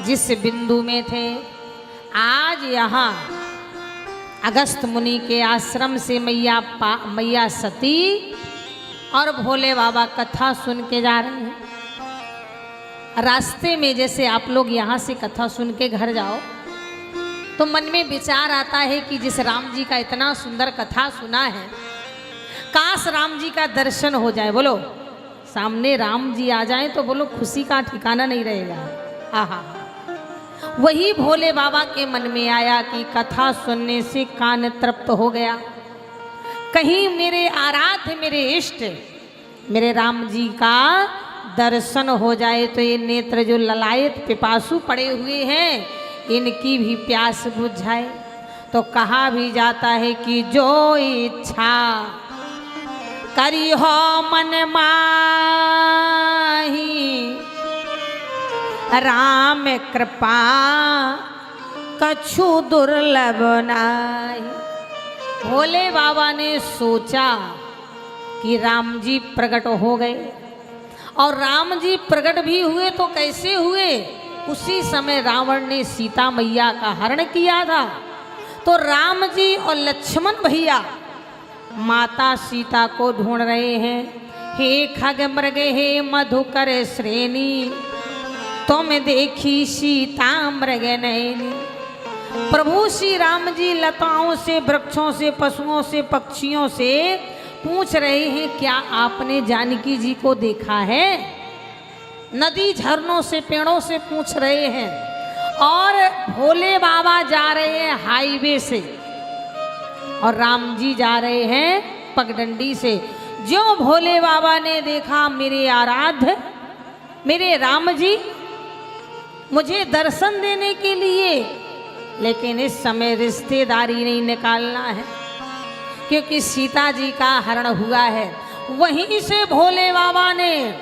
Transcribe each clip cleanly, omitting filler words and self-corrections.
जिस बिंदु में थे, आज यहाँ अगस्त मुनि के आश्रम से मैया सती और भोले बाबा कथा सुन के जा रहे हैं। रास्ते में जैसे आप लोग यहाँ से कथा सुन के घर जाओ तो मन में विचार आता है कि जिस राम जी का इतना सुंदर कथा सुना है, काश राम जी का दर्शन हो जाए। बोलो, सामने राम जी आ जाए तो बोलो खुशी का ठिकाना नहीं रहेगा। आहा, वही भोले बाबा के मन में आया कि कथा सुनने से कान तृप्त हो गया, कहीं मेरे आराध्य, मेरे इष्ट, मेरे राम जी का दर्शन हो जाए तो ये नेत्र जो ललायत पिपासु पड़े हुए हैं, इनकी भी प्यास बुझ जाए। तो कहा भी जाता है कि जो इच्छा करी हो मन माही, राम कृपा कछु दुर्लभ नाहि। भोले बाबा ने सोचा कि राम जी प्रकट हो गए, और राम जी प्रकट भी हुए तो कैसे हुए? उसी समय रावण ने सीता मैया का हरण किया था। तो राम जी और लक्ष्मण भैया माता सीता को ढूंढ रहे हैं। हे खग मृग हे मधुकर श्रेणी, तुम देखी सीता मृग नैनी। प्रभु श्री राम जी लताओं से, वृक्षों से, पशुओं से, पक्षियों से पूछ रहे हैं, क्या आपने जानकी जी को देखा है? नदी झरनों से, पेड़ों से पूछ रहे हैं। और भोले बाबा जा रहे हैं हाईवे से और राम जी जा रहे हैं पगडंडी से। जो भोले बाबा ने देखा, मेरे आराध्य, मेरे राम जी मुझे दर्शन देने के लिए, लेकिन इस समय रिश्तेदारी नहीं निकालना है क्योंकि सीता जी का हरण हुआ है। वहीं से भोले बाबा ने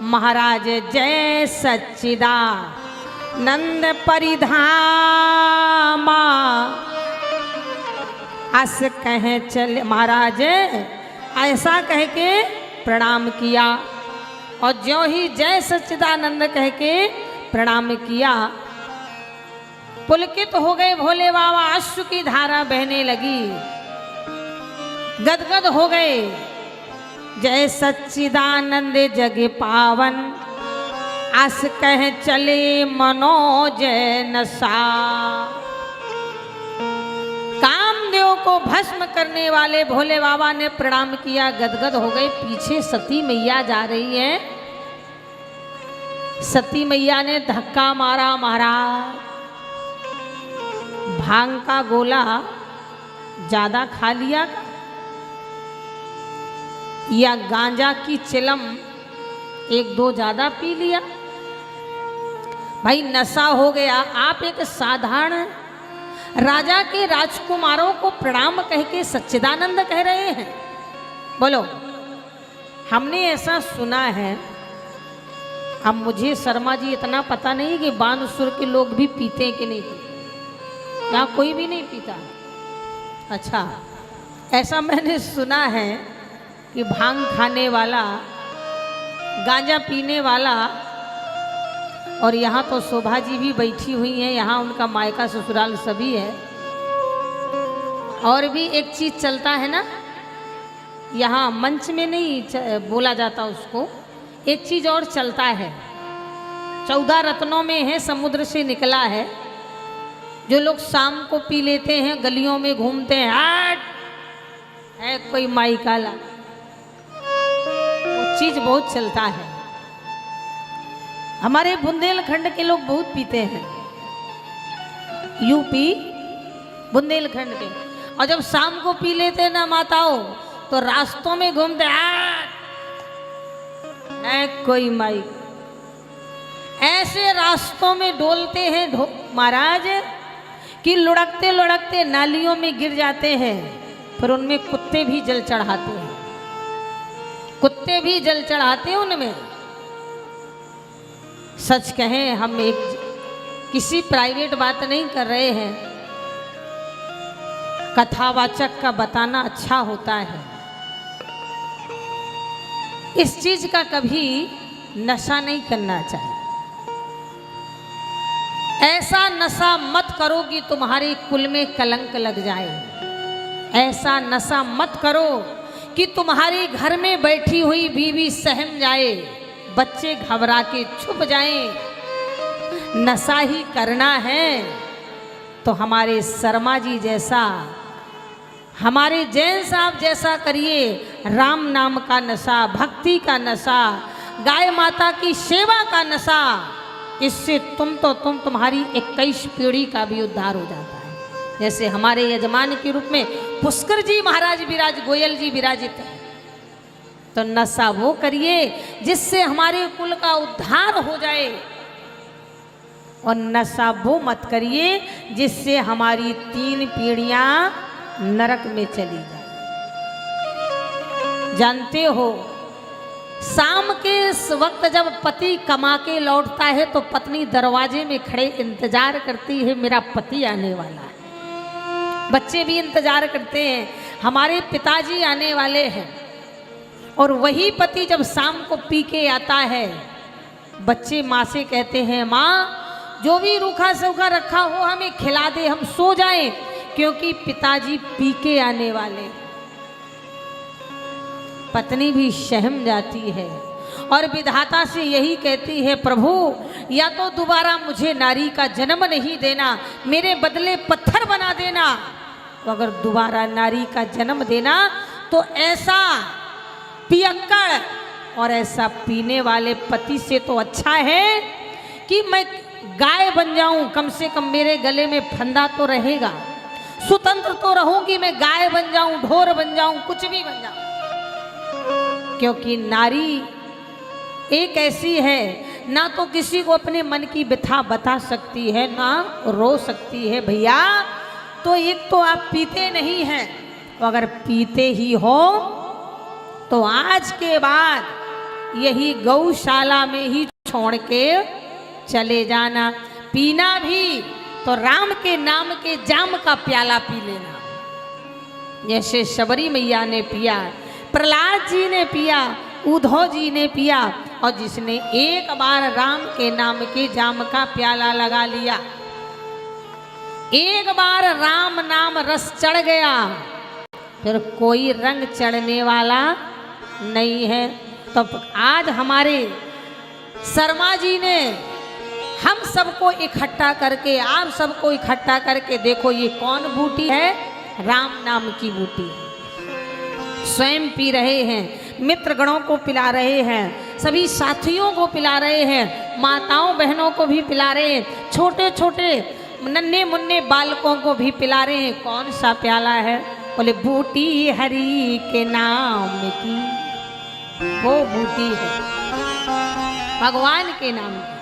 महाराज जय सच्चिदानंद परिधामा अस कहे चले, महाराज ऐसा कह के प्रणाम किया। और जो ही जय सच्चिदानंद कह के प्रणाम किया, पुलकित हो गए भोले बाबा, अश्रु की धारा बहने लगी, गदगद हो गए। जय सच्चिदानंद जग पावन अस कह चले मनोज नशा। कामदेव को भस्म करने वाले भोले बाबा ने प्रणाम किया, गदगद हो गए। पीछे सती मैया जा रही है। सती मैया ने धक्का मारा, महाराज भांग का गोला ज्यादा खा लिया या गांजा की चिलम एक दो ज्यादा पी लिया? भाई नशा हो गया। आप एक साधारण राजा के राजकुमारों को प्रणाम कह के सच्चिदानंद कह रहे हैं। बोलो, हमने ऐसा सुना है। अब मुझे शर्मा जी इतना पता नहीं कि बानसुर के लोग भी पीते कि नहीं पीते, यहाँ कोई भी नहीं पीता। अच्छा, ऐसा मैंने सुना है कि भांग खाने वाला, गांजा पीने वाला, और यहाँ तो शोभा जी भी बैठी हुई हैं, यहाँ उनका मायका ससुराल सभी है। और भी एक चीज़ चलता है ना, यहाँ मंच में नहीं बोला जाता उसको, एक चीज़ और चलता है, 14 रत्नों में है, समुद्र से निकला है। जो लोग शाम को पी लेते हैं, गलियों में घूमते हैं, हट है कोई माई काला, वो चीज बहुत चलता है। हमारे बुंदेलखंड के लोग बहुत पीते हैं, यूपी बुंदेलखंड के। और जब शाम को पी लेते हैं ना माताओं, तो रास्तों में घूमते है कोई माई, ऐसे रास्तों में डोलते हैं महाराज कि लुढ़कते लुढ़कते नालियों में गिर जाते हैं। फिर उनमें कुत्ते भी जल चढ़ाते हैं, कुत्ते भी जल चढ़ाते हैं उनमें। सच कहें, हम एक किसी प्राइवेट बात नहीं कर रहे हैं, कथावाचक का बताना अच्छा होता है। इस चीज का कभी नशा नहीं करना चाहिए। ऐसा नशा मत करो कि तुम्हारे कुल में कलंक लग जाए। ऐसा नशा मत करो कि तुम्हारे घर में बैठी हुई बीवी सहम जाए, बच्चे घबरा के छुप जाएं। नशा ही करना है तो हमारे शर्मा जी जैसा, हमारे जैन साहब जैसा करिए। राम नाम का नशा, भक्ति का नशा, गाय माता की सेवा का नशा, इससे तुम्हारी 21 पीढ़ी का भी उद्धार हो जाता है। जैसे हमारे यजमान के रूप में पुष्कर जी महाराज गोयल जी विराजित है। तो नशा वो करिए जिससे हमारे कुल का उद्धार हो जाए, और नशा वो मत करिए जिससे हमारी 3 पीढ़ियां नरक में चली जाए। जानते हो, शाम के वक्त जब पति कमा के लौटता है तो पत्नी दरवाजे में खड़े इंतजार करती है, मेरा पति आने वाला है। बच्चे भी इंतजार करते हैं, हमारे पिताजी आने वाले हैं। और वही पति जब शाम को पी के आता है, बच्चे माँ से कहते हैं, माँ जो भी रूखा सूखा रखा हो हमें खिला दे, हम सो जाएं, क्योंकि पिताजी पी के आने वाले। पत्नी भी सहम जाती है और विधाता से यही कहती है, प्रभु या तो दोबारा मुझे नारी का जन्म नहीं देना, मेरे बदले पत्थर बना देना। तो अगर दोबारा नारी का जन्म देना तो ऐसा पियक्कड़ और ऐसा पीने वाले पति से तो अच्छा है कि मैं गाय बन जाऊं, कम से कम मेरे गले में फंदा तो रहेगा, स्वतंत्र तो रहूंगी, मैं गाय बन जाऊं, ढोर बन जाऊं, कुछ भी बन जाऊं। क्योंकि नारी एक ऐसी है, ना तो किसी को अपने मन की व्यथा बता सकती है, ना रो सकती है। भैया तो एक तो आप पीते नहीं हैं, तो अगर पीते ही हो तो आज के बाद यही गौशाला में ही छोड़ के चले जाना। पीना भी तो राम के नाम के जाम का प्याला पी लेना, जैसे शबरी मैया ने पिया, प्रहलाद जी ने पिया, उद्धव जी ने पिया। और जिसने एक बार राम के नाम के जाम का प्याला लगा लिया, एक बार राम नाम रस चढ़ गया, फिर कोई रंग चढ़ने वाला नहीं है। तो आज हमारे शर्मा जी ने हम सबको इकट्ठा करके, आप सबको इकट्ठा करके, देखो ये कौन बूटी है, राम नाम की बूटी। स्वयं पी रहे हैं, मित्र गणों को पिला रहे हैं, सभी साथियों को पिला रहे हैं, माताओं बहनों को भी पिला रहे हैं, छोटे छोटे नन्हे मुन्ने बालकों को भी पिला रहे हैं। कौन सा प्याला है? बोले बूटी हरि के नाम की, वो बूटी है भगवान के नाम की।